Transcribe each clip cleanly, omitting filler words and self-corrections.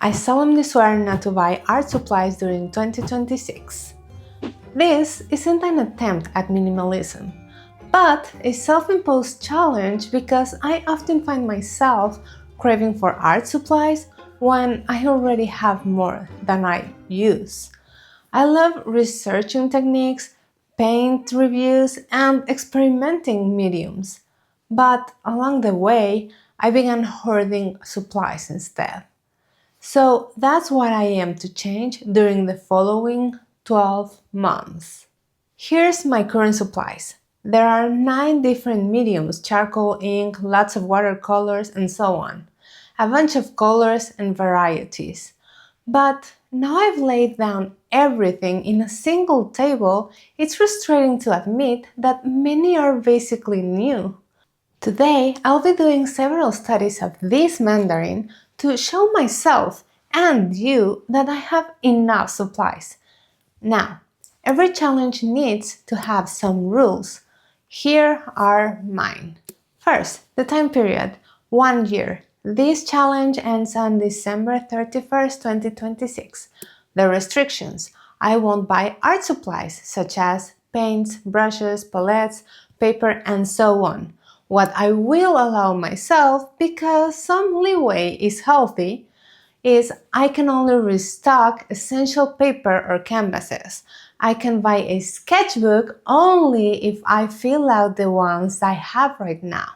I solemnly swear not to buy art supplies during 2026. This isn't an attempt at minimalism, but a self-imposed challenge because I often find myself craving for art supplies when I already have more than I use. I love researching techniques, paint reviews, and experimenting mediums. But along the way, I began hoarding supplies instead. So that's what I aim to change during the following 12 months. Here's my current supplies. There are 9 different mediums: charcoal, ink, lots of watercolors, and so on. A bunch of colors and varieties. But now I've laid down everything in a single table, it's frustrating to admit that many are basically new. Today, I'll be doing several studies of this mandarin to show myself and you that I have enough supplies. Now, every challenge needs to have some rules. Here are mine. First, the time period, 1 year. This challenge ends on December 31st, 2026. The restrictions: I won't buy art supplies such as paints, brushes, palettes, paper, and so on. What I will allow myself, because some leeway is healthy, is I can only restock essential paper or canvases. I can buy a sketchbook only if I fill out the ones I have right now.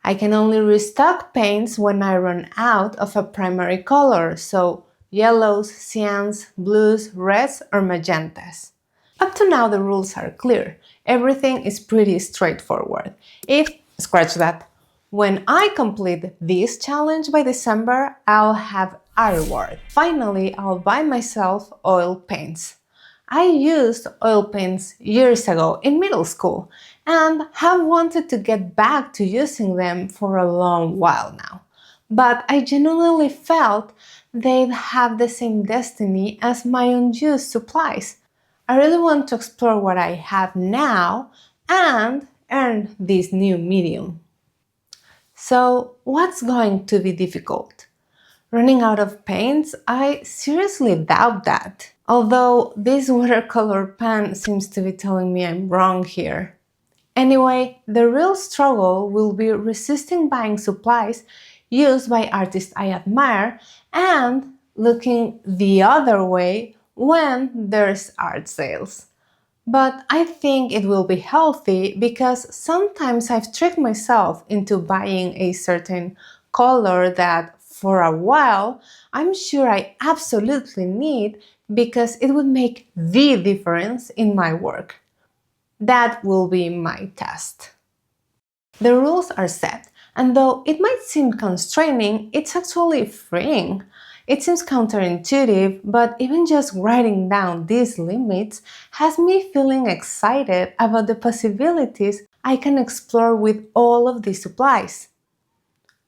I can only restock paints when I run out of a primary color, so yellows, cyans, blues, reds, or magentas. Up to now the rules are clear. Everything is pretty straightforward. Scratch that, when I complete this challenge by December, I'll have a reward. Finally, I'll buy myself oil paints. I used oil paints years ago in middle school and have wanted to get back to using them for a long while now. But I genuinely felt they'd have the same destiny as my unused supplies. I really want to explore what I have now and earn this new medium. So, what's going to be difficult? Running out of paints? I seriously doubt that. Although this watercolor pen seems to be telling me I'm wrong here. Anyway, the real struggle will be resisting buying supplies used by artists I admire and looking the other way when there's art sales. But I think it will be healthy because sometimes I've tricked myself into buying a certain color that for a while I'm sure I absolutely need because it would make the difference in my work. That will be my test. The rules are set, and though it might seem constraining, it's actually freeing. It seems counterintuitive, but even just writing down these limits has me feeling excited about the possibilities I can explore with all of these supplies.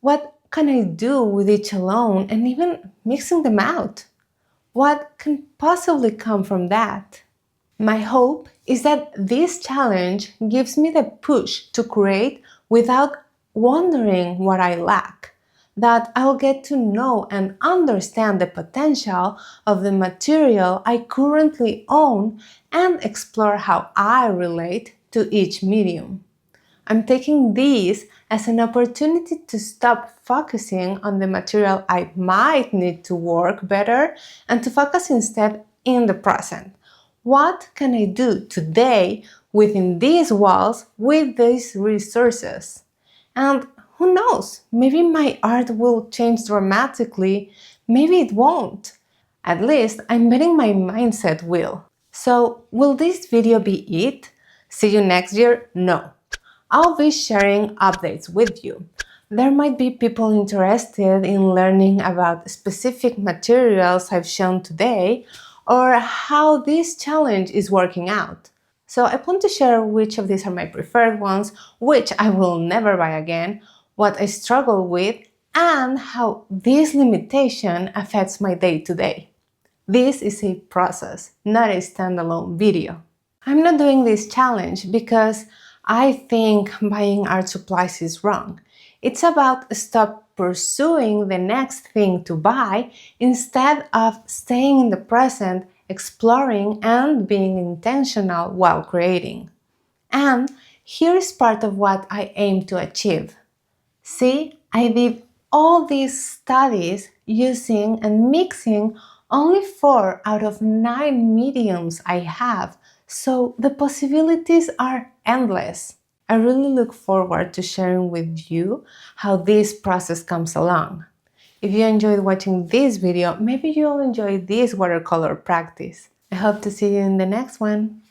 What can I do with each alone and even mixing them out? What can possibly come from that? My hope is that this challenge gives me the push to create without wondering what I lack, that I'll get to know and understand the potential of the material I currently own and explore how I relate to each medium. I'm taking this as an opportunity to stop focusing on the material I might need to work better and to focus instead in the present. What can I do today within these walls with these resources? And who knows, maybe my art will change dramatically, maybe it won't. At least I'm betting my mindset will. So, will this video be it? See you next year? No. I'll be sharing updates with you. There might be people interested in learning about specific materials I've shown today or how this challenge is working out. So I plan to share which of these are my preferred ones, which I will never buy again, what I struggle with, and how this limitation affects my day-to-day. This is a process, not a standalone video. I'm not doing this challenge because I think buying art supplies is wrong. It's about stop pursuing the next thing to buy instead of staying in the present, exploring, and being intentional while creating. And here is part of what I aim to achieve. See, I did all these studies using and mixing only 4 out of 9 mediums I have, so the possibilities are endless. I really look forward to sharing with you how this process comes along. If you enjoyed watching this video, maybe you'll enjoy this watercolor practice. I hope to see you in the next one.